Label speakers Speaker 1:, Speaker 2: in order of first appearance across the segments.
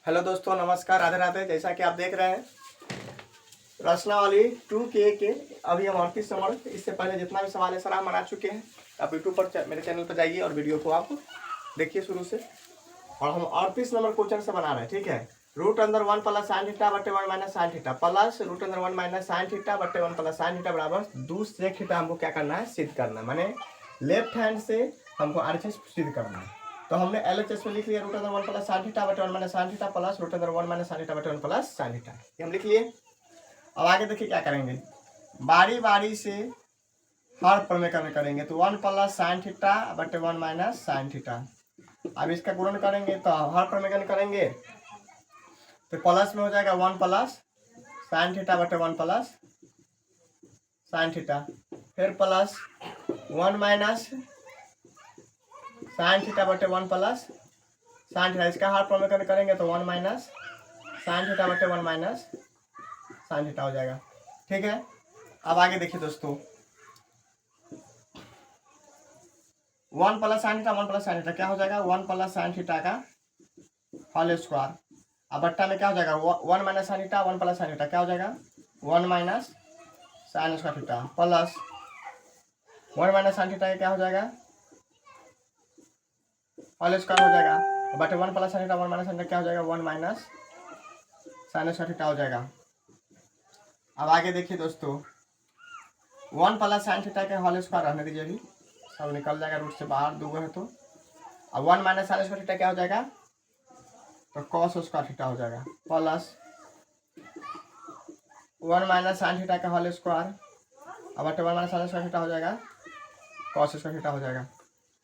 Speaker 1: Hello दोस्तों, नमस्कार, राधे राधे। जैसा कि आप देख रहे हैं रचनावली 2K अभी हम 38 नंबर, इससे पहले जितना भी सवाल है सर हम बना चुके हैं। आप यूट्यूब पर मेरे चैनल पर जाइए और वीडियो को आप देखिए शुरू से। और हम 38 नंबर क्वेश्चन से बना रहे हैं, ठीक है। रूट अंदर 1 प्लस साइन थीटा बटे 1 minus sine theta plus root अंदर 1 माइनस साइन थीटा बटे 1 प्लस साइन थीटा बराबर 2 सेक थीटा हमको क्या करना है, सिद्ध करना है। माने लेफ्ट हैंड से हमको RHS सिद्ध करना है। तो हमने LHS में लिख लिया रूट अंदर 1 प्लस साइन थीटा बटे 1 minus sine theta plus root अंदर 1 माइनस साइन थीटा बटे 1 प्लस साइन थीटा, ये हम लिख लिए। अब आगे देखिए क्या करेंगे, बारी बारी से हर प्रमेय करेंगे। तो 1 प्लस साइन थीटा बटे 1 माइनस साइन थीटा। अब इसका गुणन करेंगे तो हर प्रमेय करेंगे तो प्लस में हो जाएगा 1 प्लस साइन थीटा बटे 1 प्लस साइन थीटा, फिर प्लस 1 माइनस साइन थीटा बटे 1 प्लस साइन थीटा। इसका हर प्रमेय करेंगे तो 1 माइनस साइन थीटा बटे 1 माइनस साइन थीटा हो जाएगा, ठीक है। अब आगे देखिए दोस्तों, 1 plus sine theta 1 plus sine theta क्या हो जाएगा, 1 प्लस साइन थीटा का होल स्क्वायर। अब बट्टा में क्या हो जाएगा, 1 minus sine theta 1 plus sine theta क्या हो जाएगा, 1 minus sine square theta plus 1 minus sine theta क्या हो जाएगा, होल स्क्वायर हो जाएगा। बटे 1 plus sine theta 1 minus sine theta क्या हो जाएगा, 1 माइनस साइन स्क्वायर थीटा हो जाएगा। अब आगे देखिए दोस्तों, 1 प्लस साइन थीटा के होल स्क्वायर रहने दीजिए, अभी सब निकल जाएगा रूट से बाहर, दो है तो। अब 1 माइनस साइन स्क्वायर थीटा क्या हो जाएगा, तो कॉस स्क्वायर थीटा हो जाएगा प्लस 1 माइनस साइन थीटा का होल स्क्वायर। अब बटे 1 माइनस साइन स्क्वायर थीटा हो जाएगा, कॉस स्क्वायर थीटा हो जाएगा।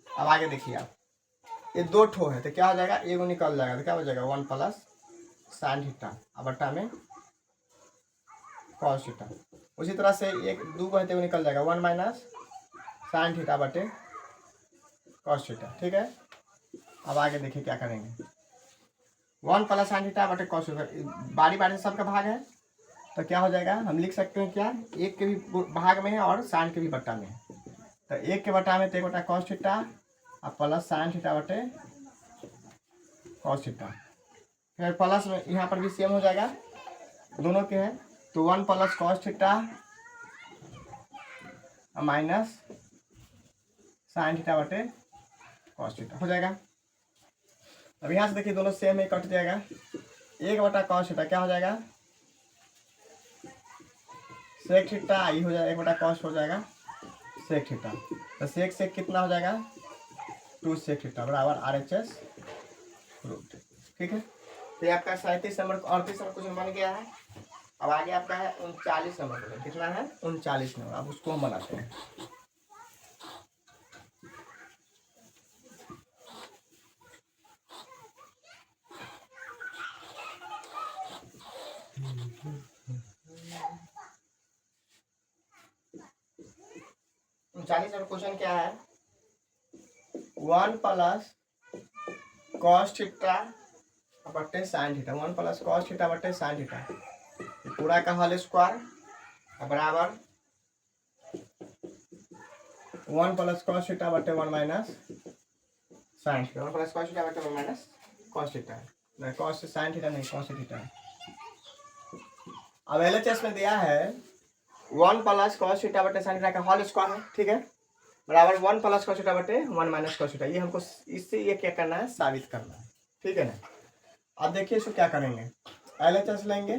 Speaker 1: अब आगे देखिए आप, ये दो ठो है तो क्या हो जाएगा, एगो निकल जाएगा तो क्या हो जाएगा 1 प्लस साइन थीटा अब बट्टा में कॉस थीटा। उसी तरह से एक दो है तो निकल जाएगा 1 माइनस साइन थीटा बटे कॉस थीटा, ठीक है। अब आगे देखिए क्या करेंगे, 1 प्लस साइन थीटा बटे कॉस थीटा बारी बारी से सबका भाग है तो क्या हो जाएगा, हम लिख सकते हैं क्या, एक के भी भाग में है और साइन के भी बट्टा में है। तो एक के बट्टा में तो एक बटा कॉस थीटा और प्लस साइन थीटा बटे कॉस थीटा, फिर प्लस में यहाँ पर भी सेम हो जाएगा, दोनों के हैं तो 1 plus cos theta minus sine theta बटे कॉस थीटा हो जाएगा। अब यहाँ से देखिए दोनों सेम है, कट जाएगा, एक बटा कॉस थीटा क्या हो जाएगा, सेक थीटा, ये हो जाएगा एक बटा कॉस हो जाएगा सेक थीटा। तो सेक सेक कितना हो जाएगा, 2 सेक थीटा बराबर RHS रूट, ठीक है। तो ये आपका 37 नंबर 38 नंबर क्वेश्चन बन गया है। अब आगे आपका है 39 नंबर क्वेश्चन, कितना है 39 नंबर। अब उसको हम बनाते हैं। नंबर क्वेश्चन क्या है, 1 प्लस कॉस थीटा बटे sine theta, 1 plus cos theta बटे साइन थीटा पूरा का होल स्क्वायर बराबर 1 प्लस कॉस थीटा बटे 1 minus sine theta, 1 plus cos theta बटे 1 माइनस कॉस थीटा, नहीं कॉस साइन थीटा नहीं कॉस थीटा। अब LHS में दिया है 1 प्लस कॉस थीटा बटे साइन थीटा का होल स्क्वायर है, ठीक है, बराबर 1 प्लस कॉस थीटा बटे 1 माइनस कॉस थीटा। ये हमको इससे ये क्या करना है, साबित करना है, ठीक है ना। अब देखिए इसको क्या करेंगे, LHS लेंगे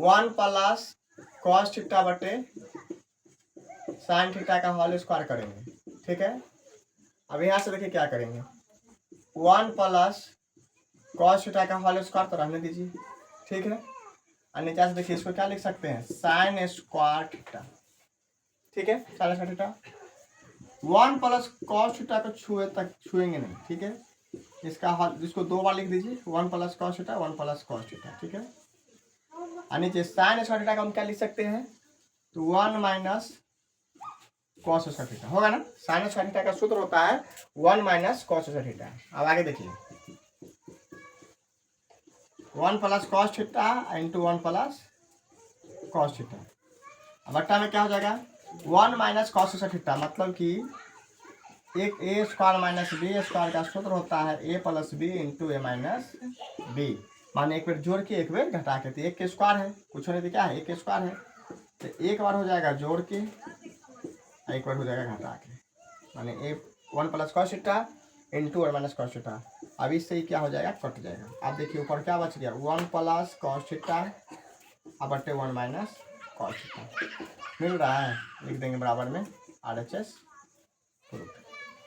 Speaker 1: 1 प्लस कॉस थीटा बटे साइन थीटा का होल स्क्वायर करेंगे, ठीक है। अब यहाँ से देखिए क्या करेंगे, 1 प्लस कॉस थीटा का होल स्क्वायर तो रहने दीजिए, ठीक है। और नीचे से देखिए इसको क्या लिख सकते हैं, साइन स्क्वायर थीटा, ठीक है, sign square theta. 1 plus cos theta को छुएंगे नहीं, ठीक है। इसका हल इसको दो बार लिख दीजिए, 1 plus cos theta 1 plus cos theta, ठीक है। और नीचे साइन स्क्वायर थीटा का हम क्या लिख सकते हैं, तो 1 माइनस कॉस स्क्वायर थीटा होगा ना। साइन स्क्वायर थीटा का सूत्र होता है 1 माइनस कॉस स्क्वायर थीटा। अब आगे देखिए 1 plus cos theta into 1 plus cos theta, अब बट्टा में क्या हो जाएगा 1 माइनस कॉस स्क्वायर थीटा, मतलब कि एक ए स्क्वायर माइनस बी स्क्वायर का सूत्र होता है ए प्लस बी इंटू ए माइनस बी। माने एक बार जोड़ के एक बार घटा के, तो एक के स्क्वायर है, कुछ नहीं तो क्या है, एक के स्क्वायर है, तो एक बार हो जाएगा जोड़ के, एक बार हो जाएगा घटा के, माने ए 1 प्लस कॉस थीटा इंटू और माइनस कॉस थीटा। अब इससे ही क्या हो जाएगा, कट जाएगा। अब देखिए ऊपर क्या बच गया, 1 प्लस कॉस थीटा अब बटे 1 माइनस कॉस थीटा मिल रहा है, लिख देंगे बराबर में RHS प्रूफ।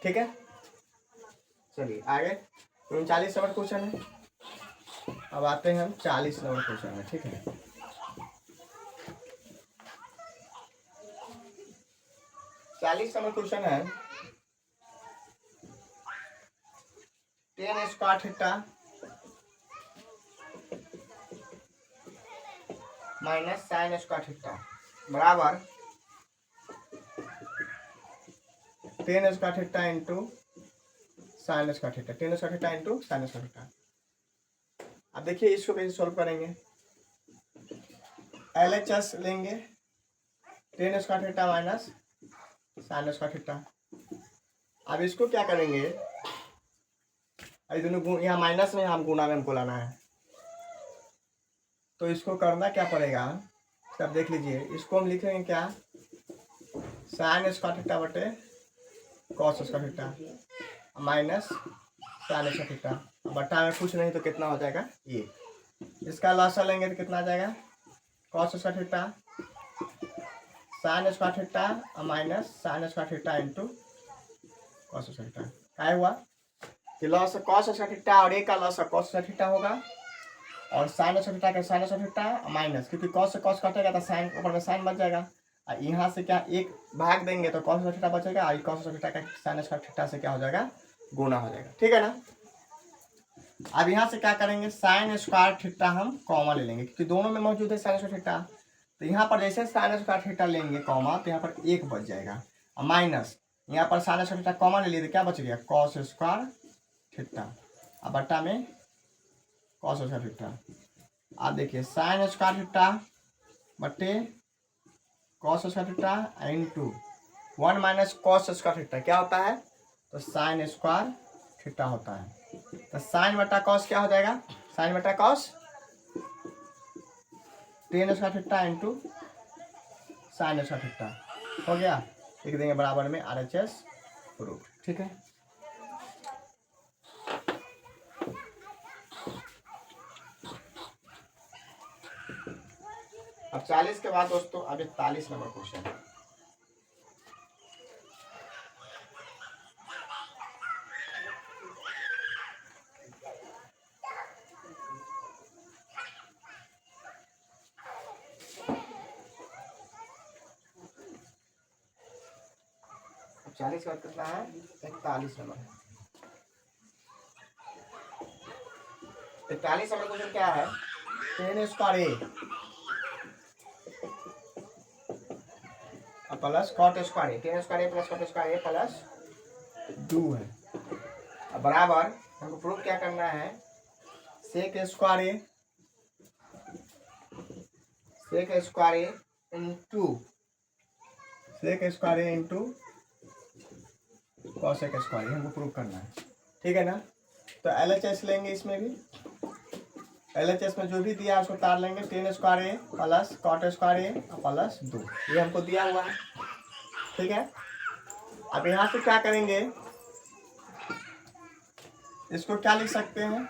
Speaker 1: ठीक है, चलिए आगे 39 नंबर क्वेश्चन है। अब आते हैं हम 40 नंबर क्वेश्चन में। ठीक है, 40 नंबर क्वेश्चन है, tan square theta minus sine square theta बराबर tan square theta into sine square theta, tan square theta into sine square theta. अब देखिए इसको कैसे सॉल्व करेंगे, LHS लेंगे, tan square theta minus sine square theta. अब इसको क्या करेंगे, दोनों यहाँ माइनस में हम गुणा में हमको लाना है, तो इसको करना क्या पड़ेगा, सब देख लीजिए। इसको हम लिखेंगे क्या, साइन स्क्वायर थीटा बटे cos square theta minus sine square theta, बटा में कुछ नहीं तो कितना हो जाएगा ये। इसका लॉसा लेंगे तो कितना आ जाएगा, cos square theta sign square theta minus sine square theta into cos square theta. क्या हुआ कि लॉस कॉस स्क्वायर थीटा और एक का लॉस कॉस स्क्वायर थीटा होगा, और साइन स्क्वायर थीटा का साइन स्क्वायर थीटा माइनस, क्योंकि कॉस से कॉस कटेगा तो साइन ऊपर में साइन बच जाएगा, और यहाँ से क्या एक भाग देंगे तो कॉस स्क्वायर थीटा बचेगा, और कॉस स्क्वायर थीटा का साइन स्क्वायर थीटा से क्या हो जाएगा, गुना हो जाएगा। ठीक है ना। अब यहाँ से क्या करेंगे, साइन स्क्वायर थीटा हम कॉमा ले लेंगे, क्योंकि दोनों में मौजूद है साइन स्क्वायर थीटा, तो यहाँ पर जैसे साइन स्क्वायर थीटा लेंगे कॉमा, तो यहाँ पर एक बच जाएगा, और माइनस यहाँ पर साइन स्क्वायर थीटा कॉमा ले लिए तो क्या बच गया, कॉस स्क्वायर थीटा, और बट्टा में कॉस स्क्वायर थीटा। आप देखिए साइन स्क्वायर थीटा बटे cos square theta into 1 minus cos square theta क्या होता है, तो साइन स्क्वायर थीटा होता है, तो साइन बटा कॉस क्या हो जाएगा, साइन बटा cos tan square theta into sine square theta हो गया, लिख देंगे बराबर में RHS प्रूफ। ठीक है, अब 40 के बाद दोस्तों अब 41 नंबर क्वेश्चन है। अब 40 के बाद कितना है, 41 नंबर है। 41 नंबर क्वेश्चन क्या है, tan square A plus cot square A, ten square A plus cot square A plus 2 है, अब बराबर हमको प्रूफ क्या करना है, sec square A into sec square A into cosec square ए हमको प्रूफ करना है। ठीक है ना, तो LHS लेंगे, इसमें भी LHS में जो भी दिया है उसको तार लेंगे, tan square A plus cot square A plus 2, ये हमको दिया हुआ है। ठीक है, अब यहाँ से क्या करेंगे, इसको क्या लिख सकते हैं,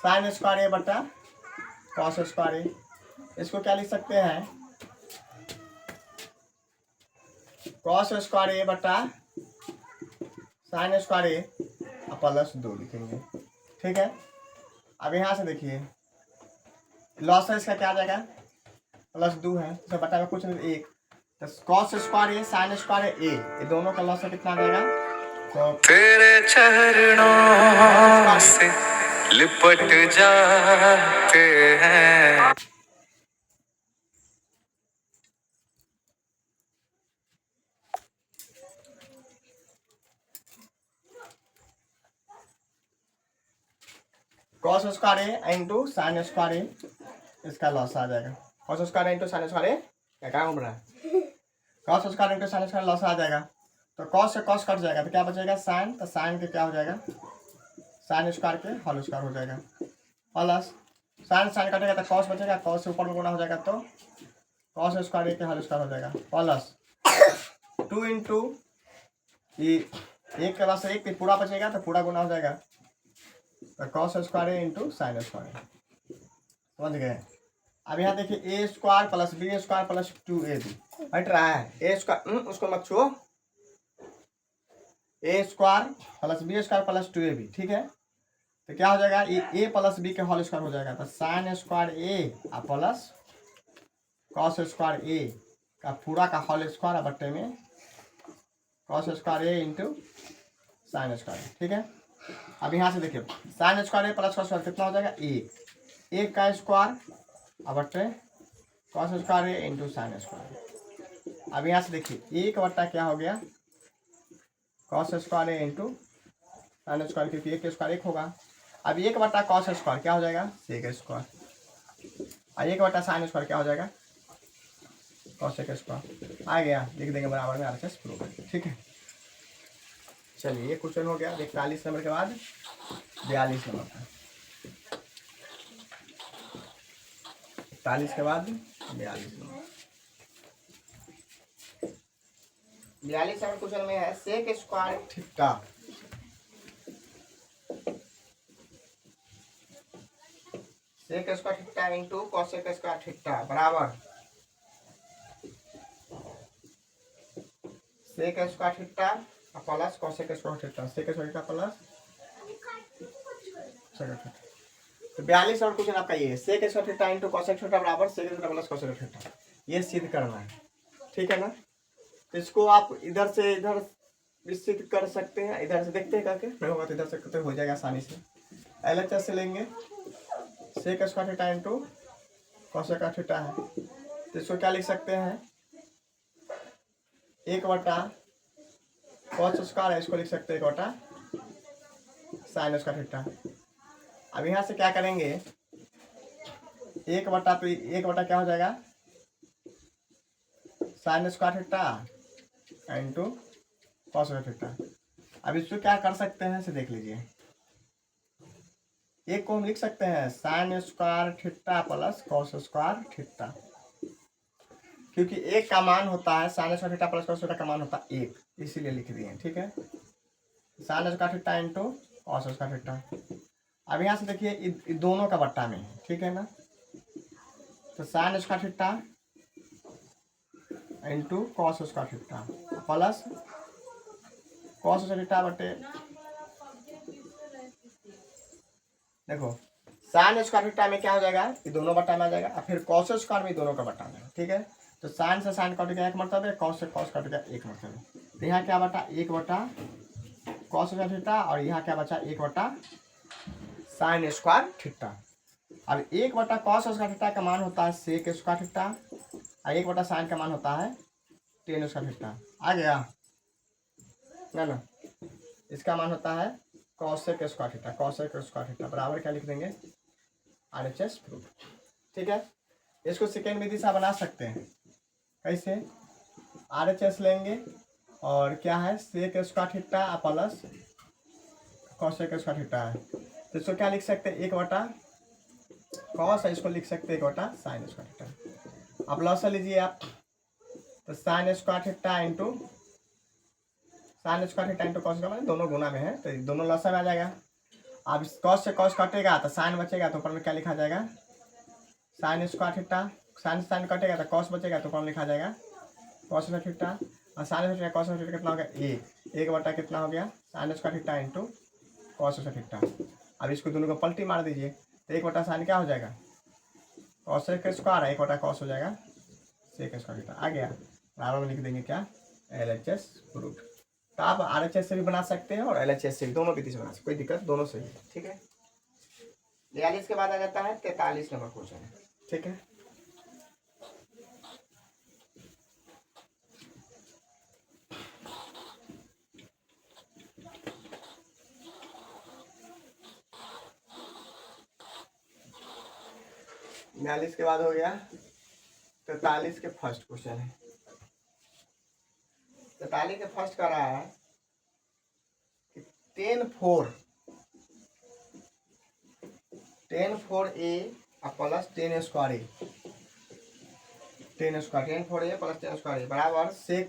Speaker 1: साइन स्क्वायर ए बटा कॉस स्क्वायर ए, इसको क्या लिख सकते हैं, कॉस स्क्वायर ए बटा साइन स्क्वायर ए प्लस 2 लिखेंगे। ठीक है, अब यहाँ से देखिए लॉस है इसका क्या आ जाएगा, प्लस 2 है, तो बटा में कुछ नहीं, 1, तो cos square A sign square A, ये दोनों का लॉस कितना आ जाएगा, तो
Speaker 2: तेरे चरणों से लिपट जाते हैं।
Speaker 1: Cos square A into sine square A, इसका लॉस आ जाएगा, cos square into sine square ए क्या काम रहा है, cos square into sine square loss आ जाएगा, तो कॉस से कॉस कट जाएगा तो क्या बचेगा साइन, तो साइन के क्या हो जाएगा साइन स्क्वायर के होल स्क्वायर हो जाएगा प्लस साइन साइन कटेगा तो कॉस बचेगा, कॉस से ऊपर में गुना हो जाएगा तो कॉस स्क्वायर ए के होल स्क्वायर हो जाएगा प्लस 2 इंटू ये एक के बाद से एक पूरा बचेगा तो पूरा गुना हो जाएगा तो cos square A into sine square, समझ गए। अब यहाँ देखिए A square plus B square plus 2ab हट रहा है, ए स्क्वायर उसको मत छुओ, A square plus B square plus 2ab, ठीक है। तो क्या हो जाएगा ए प्लस बी के होल स्क्वायर हो जाएगा तो sine square A plus cos square A का पूरा का होल स्क्वायर बट्टे में cos square A into sine square, ठीक है। अब यहाँ से देखिए sign square A plus cos square कितना हो जाएगा ए का स्क्वायर बट्टे cos square A into sine square. अब यहाँ से देखिए एक बट्टा क्या हो गया cos square A into sine square, क्योंकि एक स्क्वायर एक होगा। अब एक बट्टा कॉस स्क्वायर क्या हो जाएगा सेक स्क्वायर, और एक बट्टा साइन स्क्वायर क्या हो जाएगा कॉस सेक स्क्वायर। आ गया, लिख देंगे बराबर में RHS प्रूफ, ठीक है। चलिए ये क्वेश्चन हो गया 41 नंबर के बाद 42 नंबर का, 41 के बाद 42 नंबर। 42 नंबर क्वेश्चन में है sec square theta sec square theta into cosec square theta बराबर sec square theta plus cosec square theta, sec square theta plus sec theta. तो 42 नंबर क्वेश्चन आपका ये है sec square theta into cosec theta बराबर sec theta plus cosec theta, ये सिद्ध करना है, ठीक है ना। तो इसको आप इधर से इधर भी सिद्ध कर सकते हैं, इधर से देखते हैं करके नहीं होगा तो इधर से करते हो जाएगा आसानी से। LHS से लेंगे sec square theta into cosec theta है तो इसको क्या लिख सकते हैं एक बटा कॉस स्क्वायर है, इसको लिख सकते हैं एक बटा साइन स्क्वायर थीटा। अब यहाँ से क्या करेंगे एक बटा तो एक बटा क्या हो जाएगा sine square theta into cos square theta. अब इसको क्या कर सकते हैं इसे देख लीजिए, एक को हम लिख सकते हैं sign square theta plus cos square theta, क्योंकि एक का मान होता है sign square theta plus cos theta का मान होता है एक, इसीलिए लिख दिए, ठीक है। Sign square theta into cos square theta. अब यहाँ से देखिए दोनों का बट्टा में, ठीक है ना। तो sine square theta into cos square theta plus cos square theta बटे देखो साइन स्क्वायर थीटा में क्या हो जाएगा ये दोनों बट्टा में आ जाएगा, और फिर कॉस स्क्वायर में दोनों का बट्टा में, ठीक है। तो साइन से साइन कट गया एक मरतबे, कॉस से कॉस कट गया एक मरतबे। तो यहाँ क्या बटा एक बटा कॉस स्क्वायर थीटा और यहाँ क्या बचा एक बटा साइन स्क्वायर थीटा। अब एक बटा कॉस स्क्वायर थीटा का मान होता है सेक स्क्वायर थीटा और एक बटा साइन का मान होता है टेन स्क्वायर थीटा। आ गया ना, इसका मान होता है cosec square theta, cosec square theta बराबर क्या लिख देंगे RHS प्रूफ, ठीक है। इसको सेकेंड में दिशा बना सकते हैं, कैसे RHS लेंगे और क्या है sec square theta plus cosec square theta है तो इसको क्या लिख सकते हैं एक बटा कॉस है, इसको लिख सकते हैं एक बटा साइन स्क्वायर थीटा। अब लॉस लीजिए आप तो sine square theta into sine square theta into cos का दोनों गुना में है तो दोनों लॉस में आ जाएगा। अब कॉस से कॉस कटेगा तो साइन बचेगा तो ऊपर में क्या लिखा जाएगा sine square theta, sine sine कटेगा तो कॉस बचेगा तो ऊपर में लिखा जाएगा कॉस स्क्वायर थीटा और sine theta cos square theta कितना हो गया एक बटा कितना हो गया sine square theta into cos square theta. अब इसको दोनों को पलटी मार दीजिए तो एक बटा साइन क्या हो जाएगा कॉस स्क्वायर, एक बटा कॉस हो जाएगा सेक स्क्वायर थीटा। आ गया, बराबर में लिख देंगे क्या LHS प्रूफ। तो आप RHS से भी बना सकते हैं और LHS से भी, दोनों विधि से बना सकते, कोई दिक्कत दोनों से ही, ठीक है। 42 के बाद आ जाता है 43 नंबर क्वेश्चन, ठीक है। बयालीस के बाद हो गया 43 के फर्स्ट क्वेश्चन है। 43 के फर्स्ट कर रहा है कि 10 4 a plus 10 square A, 10 square 10 4 a plus 10 square A बराबर sec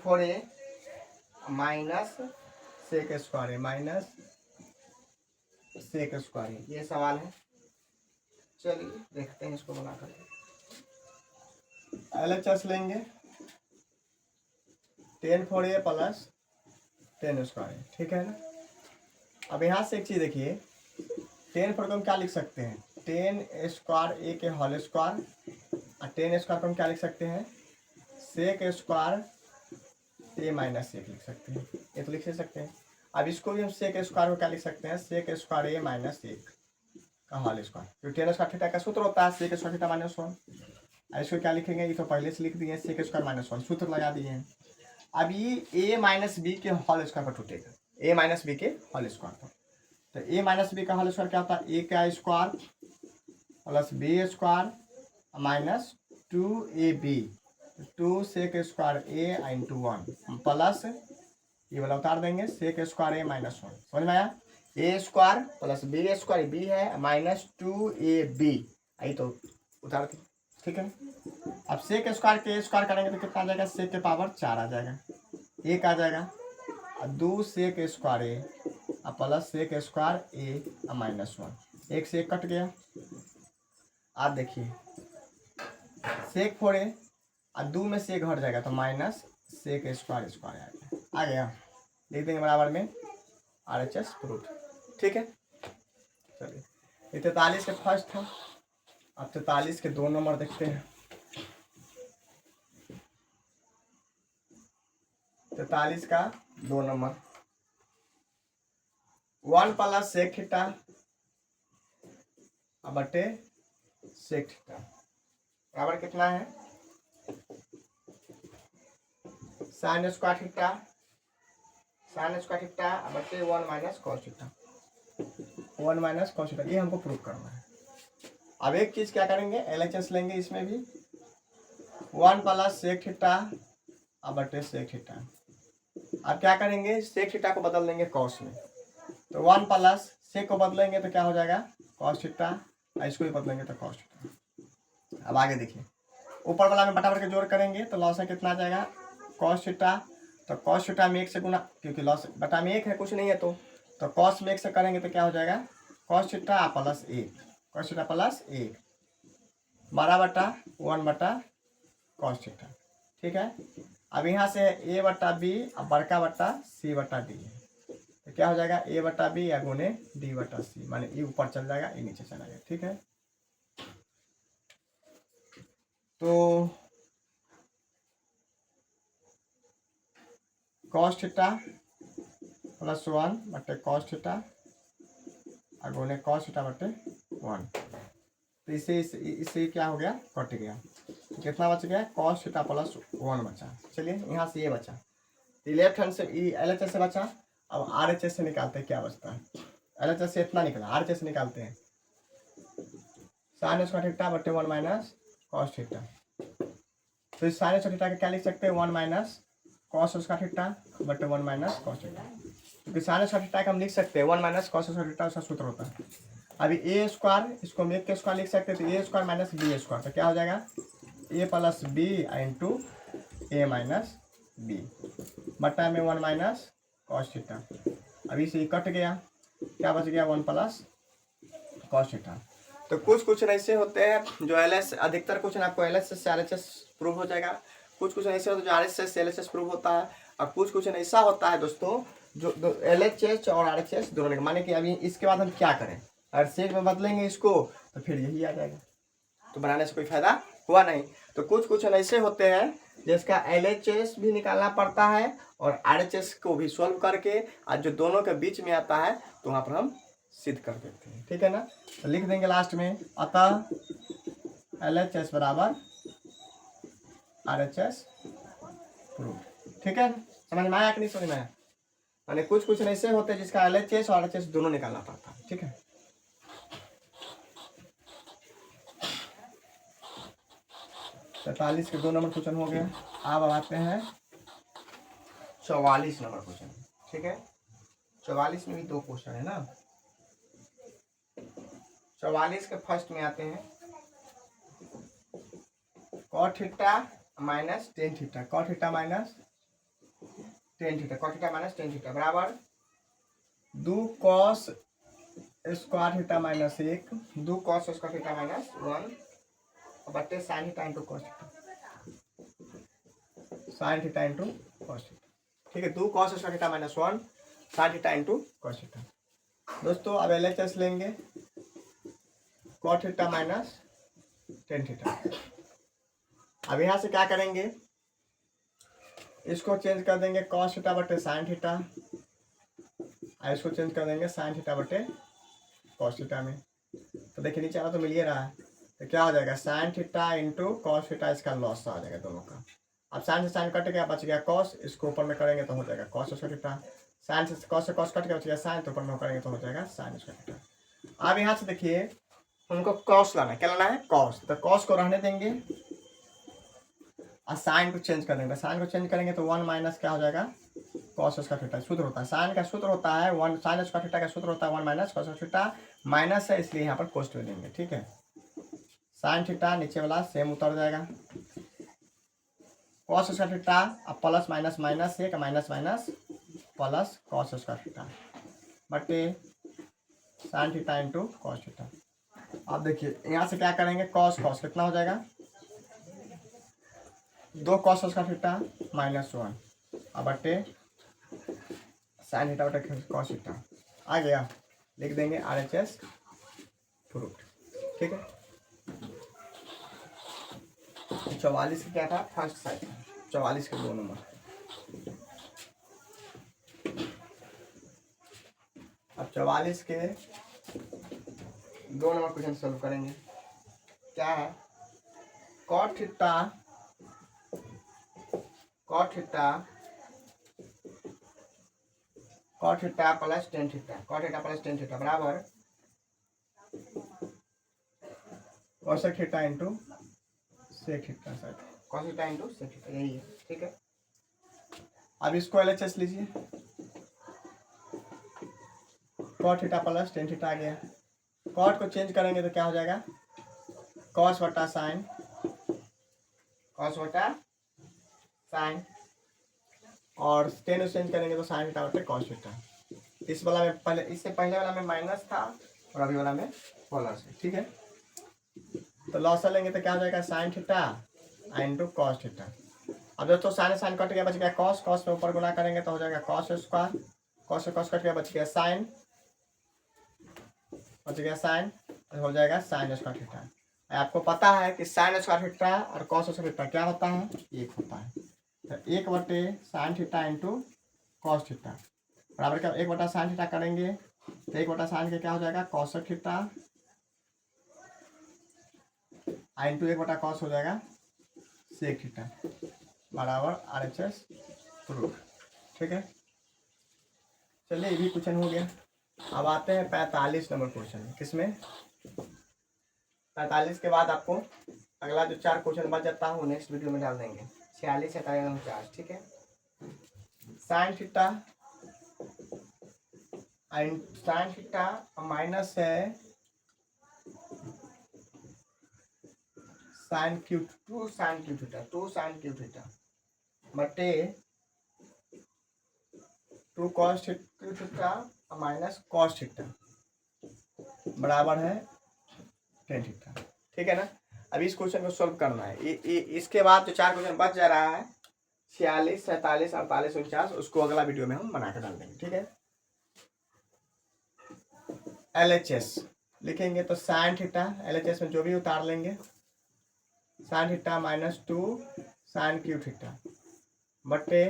Speaker 1: 4 a minus sec square A minus sec square A. ये सवाल है। चलिए देखते हैं इसको बनाकर। LHS लेंगे 10 4 a प्लस 10 स्क्वायर, ठीक है ना। अब यहाँ से एक चीज़ देखिए, 10 4 को हम क्या लिख सकते हैं, 10 स्क्वायर ए के होल स्क्वायर, और 10 स्क्वायर को हम क्या लिख सकते हैं, सेक स्क्वायर ए माइनस सेक लिख सकते हैं। ये तो लिख सकते हैं। अब इसको भी हम सेक स्क्वायर को क्या लिख सकते हैं, सेक स्क्वायर ए माइनस एक का होल स्क्वायर, क्योंकि 10 स्क्वायर थीटा का सूत्र होता है सेक स्क्वायर थीटा माइनस 1। इसको क्या लिखेंगे, ये तो पहले से लिख दिए, सेक स्क्वायर माइनस 1 सूत्र लगा दिए हैं। अब ये a माइनस बी के होल स्क्वायर पर टूटेगा, a माइनस बी के होल स्क्वायर पर। तो a माइनस बी का होल स्क्वायर क्या होता है, a का square plus b square minus 2ab, 2 sec square a into 1 plus ये वाला उतार देंगे सेक स्क्वायर a माइनस 1। समझ में आया, a square plus b square, b है माइनस 2ab, आई तो उतार दी, ठीक है। अब सेक स्क्वायर के स्क्वायर करेंगे तो कितना आ जाएगा, सेक के पावर 4 आ जाएगा, एक आ जाएगा, और 2 sec square A plus sec square A minus 1, एक से एक कट गया। आप देखिए सेक 4 ए और 2 में से एक घट जाएगा तो माइनस सेक स्क्वायर स्क्वायर आ गया, लिख देंगे बराबर में RHS प्रूफ, ठीक है। चलिए ये 43 के फर्स्ट था। अब 43 के 2 नंबर देखते हैं। 43 का 2 नंबर, 1 प्लस सेक थीटा बटे सेक थीटा बराबर कितना है, साइन स्क्वायर थीटा बटे 1 minus cos theta, 1 minus cos theta, ये हमको प्रूव करना है। अब एक चीज क्या करेंगे, LHS लेंगे, इसमें भी 1 प्लस सेक थीटा बटे सेक थीटा। अब क्या करेंगे, सेक थीटा को बदल देंगे कॉस में, तो 1 प्लस सेक को बदलेंगे तो क्या हो जाएगा कॉस थीटा, और इसको भी बदलेंगे तो कॉस थीटा। अब आगे देखिए, ऊपर वाला में बटा के जोड़ करेंगे तो लॉस है कितना आ जाएगा कॉस थीटा, तो कॉस थीटा में 1 से गुना, क्योंकि लॉस बटा में 1 है कुछ नहीं है, तो कॉस में 1 से करेंगे तो क्या हो जाएगा cos theta plus 1, cos theta plus 1 12 बटा 1 बटा कॉस थीटा, ठीक है। अब यहाँ से a बटा बी और बड़का बटा c बटा डी है, तो क्या हो जाएगा a बटा बी या गुने d बटा c, माने e ऊपर चल जाएगा e नीचे चला जाएगा, ठीक है। तो कॉस थीटा प्लस 1 बटे कॉस थीटा और गुने कॉस थीटा बटे 1, तो इससे क्या हो गया कट गया, कितना बच गया कॉस थीटा प्लस 1 बचा। चलिए यहाँ से ये बचा, लेफ्ट हैंड से LHS से बचा। अब RHS से निकालते हैं क्या बचता है, LHS से इतना निकला, RHS से निकालते हैं साइन स्क्वायर थीटा बटे 1 माइनस कॉस थीटा, तो इस साइन स्क्वायर थीटा का क्या लिख सकते हैं 1 माइनस कॉस स्क्वायर थीटा बटे 1 माइनस कॉस थीटा, क्योंकि साइन स्क्वायर थीटा का हम लिख सकते हैं 1 माइनस कॉस स्क्वायर थीटा, उसका सूत्र होता है। अभी a स्क्वायर, इसको हम एक के स्क्वायर लिख सकते हैं, तो a square minus b square, तो क्या हो जाएगा a plus b into a minus b बटा में 1 माइनस कॉस थीटा। अभी से कट गया, क्या बच गया 1 प्लस कॉस थीटा। तो कुछ ऐसे होते हैं जो LS, अधिकतर क्वेश्चन आपको LHS से RHS प्रूव हो जाएगा, कुछ ऐसे होते हैं जो RHS से LHS प्रूव होता है, और कुछ क्वेश्चन ऐसा होता है दोस्तों जो LHS और RHS दोनों, माने कि अभी इसके बाद हम क्या करें, अगर सेक में बदलेंगे इसको तो फिर यही आ जाएगा, तो बनाने से कोई फायदा हुआ नहीं। तो कुछ ऐसे होते हैं जिसका LHS भी निकालना पड़ता है और RHS को भी सॉल्व करके, आज जो दोनों के बीच में आता है तो वहाँ पर हम सिद्ध कर देते हैं, ठीक है ना। तो लिख देंगे लास्ट में, अतः LHS बराबर RHS प्रूफ, ठीक है। समझ में आया कि नहीं समझ में आया, माने कुछ ऐसे होते हैं जिसका LHS और RHS दोनों निकालना पड़ता है, ठीक है। 43 के 2 नंबर क्वेश्चन हो गया। अब आते हैं 44 नंबर क्वेश्चन। ठीक है, 44 में भी 2 क्वेश्चन है ना। 44 के फर्स्ट में आते हैं cot theta minus ten theta, cot theta minus ten theta, cot theta minus ten theta बराबर 2 cos square theta minus 1, 2 cos square theta minus 1 बटे sine theta into cos theta, sign theta into cos theta. ठीक है, 2 cos square theta minus 1 sign theta into cos theta. दोस्तों अब LHS लेंगे, cot theta minus tan theta. अब यहाँ से क्या करेंगे, इसको चेंज कर देंगे cos थीटा बटे साइन थीटा, और इसको चेंज कर देंगे साइन थीटा बटे cos थीटा में। तो देखिए नीचे वाला तो मिल ही रहा है, तो क्या हो जाएगा sign theta into cos theta, इसका लॉस आ जाएगा दोनों का। अब साइन से साइन कट गया, बच गया cos, इसको ऊपर में करेंगे तो हो जाएगा cos स्क्वायर थीटा, साइन से cos कट गया, बच गया साइन, तो ऊपर में करेंगे तो हो जाएगा साइन स्क्वायर थीटा। अब यहाँ से देखिए उनको cos लाना है, क्या लाना है cos, तो cos को रहने देंगे और साइन को चेंज कर देंगे। साइन को चेंज करेंगे तो 1 माइनस क्या हो जाएगा cos स्क्वायर थीटा, सूत्र होता है साइन का, सूत्र होता है 1, साइन स्क्वायर थीटा का सूत्र होता है 1 minus cos square theta, minus है इसलिए यहाँ पर कोष्ट में देंगे। ठीक है, साइन थीटा नीचे वाला सेम उतर जाएगा, cos स्क्वायर थीटा अब plus minus minus 1 minus minus plus cos square theta बटे sine theta into cos theta. अब देखिए यहाँ से क्या करेंगे cos कितना हो जाएगा 2 cos स्क्वायर थीटा माइनस 1 अब बटे साइन थीटा बटे cos थीटा आ गया, लिख देंगे RHS फ्रूट। ठीक है, 44 क्या था फर्स्ट साइड, 44 के 2 नंबर। अब 44 के 2 नंबर क्वेश्चन सॉल्व करेंगे। क्या है cot theta plus tan theta, cot theta plus tan theta बराबर cosec theta into sec theta, शायद cos theta into sec theta यही है। ठीक है, अब इसको LHS लीजिए, cot theta plus tan theta आ गया, cot को चेंज करेंगे तो क्या हो जाएगा cos बटा साइन, cos बटा साइन, और टेन चेंज करेंगे तो साइन थीटा बटे cos थीटा। इस वाला में पहले, इससे पहले वाला में माइनस था और अभी वाला में प्लस है। ठीक है, तो लॉस लेंगे तो क्या हो जाएगा sign theta into cos theta. अब दोस्तों साइन साइन कट गया, बच गया cos में ऊपर गुना करेंगे तो हो जाएगा cos स्क्वायर, cos कट गया, बच गया साइन, हो जाएगा साइन स्क्वायर थीटा। आपको पता है कि साइन स्क्वायर थीटा और cos स्क्वायर थीटा क्या होता है, एक होता है, तो 1 बटे sine theta into cos theta बराबर क्या 1 बटा साइन थीटा करेंगे तो 1 बटा साइन के क्या हो जाएगा cos थीटा इंटू 1 बटा cos हो जाएगा sec थीटा बराबर RHS प्रूफ। ठीक है, चलिए ये भी क्वेश्चन हो गया। अब आते हैं 45 नंबर क्वेश्चन। किसमें 45 के बाद आपको अगला जो 4 क्वेश्चन बच जाता है वो नेक्स्ट वीडियो में डाल देंगे, 46 47 49। ठीक है, साइन थीटा माइनस है sine cube, 2 sine cube theta बटे 2 cos cube theta minus cos theta बराबर है टेन थीटा। ठीक है ना, अभी इस क्वेश्चन को सॉल्व करना है। इसके बाद जो 4 क्वेश्चन बच जा रहा है 46 47 48 49, उसको अगला वीडियो में हम बना कर डाल देंगे। ठीक है, LHS लिखेंगे तो साइन थीटा LHS में जो भी उतार लेंगे, sine theta minus 2 sine cube theta बटे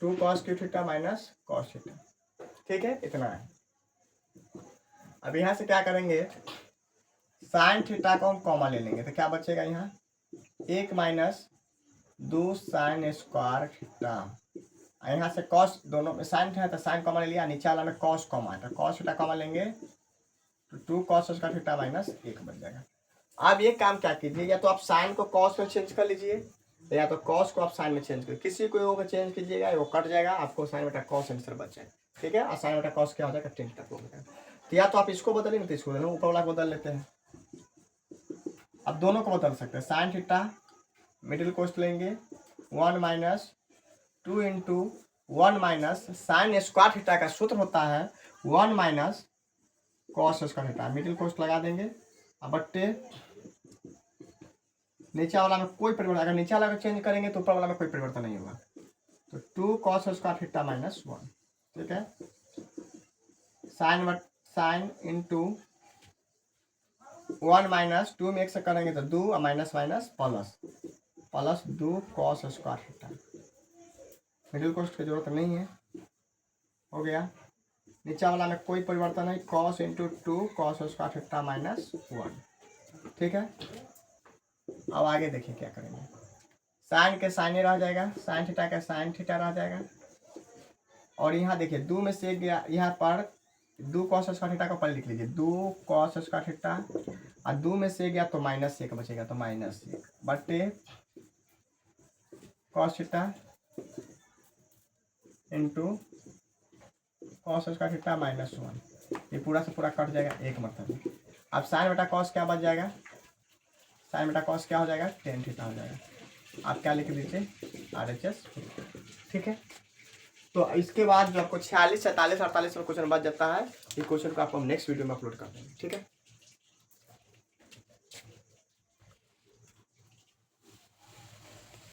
Speaker 1: 2 cos cube theta minus cos theta. ठीक है, इतना है। अब यहाँ से क्या करेंगे साइन थीटा को हम कॉमा ले लेंगे तो क्या बचेगा यहाँ 1 माइनस 2 साइन स्क्वायर थीटा, यहाँ से cos दोनों में साइन है तो साइन कॉमा ले लिया, नीचे वाला में cos कॉमा है तो cos थीटा कॉमा लेंगे तो 2 cos स्क्वायर थीटा माइनस 1 बन जाएगा। अब ये काम क्या कीजिए, या तो आप साइन को कॉस में चेंज कर लीजिए, या तो कॉस को आप साइन में चेंज करिए, किसी को वो चेंज कीजिएगा, वो कट जाएगा, आपको साइन बटा कॉस आंसर बच जाएगा। ठीक है, और साइन बटा कॉस क्या हो जाएगा, टेन थीटा हो जाएगा। तो या तो आप इसको बदलेंगे, नहीं तो इसको बदलेंगे, ऊपर वाला को बदल लेते हैं। अब दोनों को बदल सकते हैं, साइन थीटा मिडिल कोस्ट लेंगे 1 minus 2 into 1 minus sine square theta का सूत्र होता है 1 minus cos square theta, middle cost लगा देंगे। अब बट्टे नीचे वाला में कोई परिवर्तन, अगर नीचे वाला को चेंज करेंगे तो ऊपर वाला में कोई परिवर्तन नहीं होगा, तो 2 कॉस स्क्वायर थीटा माइनस 1। ठीक है, साइन इंटू 1 माइनस 2 में एक से करेंगे तो 2 और minus minus plus 2 cos square theta, middle cost की जरूरत नहीं है, हो गया। नीचे वाला में कोई परिवर्तन नहीं, cos into 2 cos square theta minus 1। ठीक है, अब आगे देखिए क्या करेंगे, साइन के साइन रह जाएगा, साइन थीटा का साइन थीटा रह जाएगा, और यहाँ देखिए 2 में से गया, यहाँ पर 2 कॉस स्क्वायर थीटा को पहले लिख लीजिए, 2 कॉस स्क्वायर थीटा, और 2 में से गया तो -1 बचेगा, तो -1 बटे cos theta into cos square theta -1, ये पूरा से पूरा कट जाएगा एक मतलब। अब साइन बटा कॉस क्या बच जाएगा, साइन बटा कॉस क्या हो जाएगा, टेन थीटा हो जाएगा। आप क्या लिख दीजिए, RHS। ठीक है, तो इसके बाद जो आपको 46, 47, 48 में क्वेश्चन बच जाता है, ये क्वेश्चन को आपको हम नेक्स्ट वीडियो में अपलोड कर देंगे। ठीक है।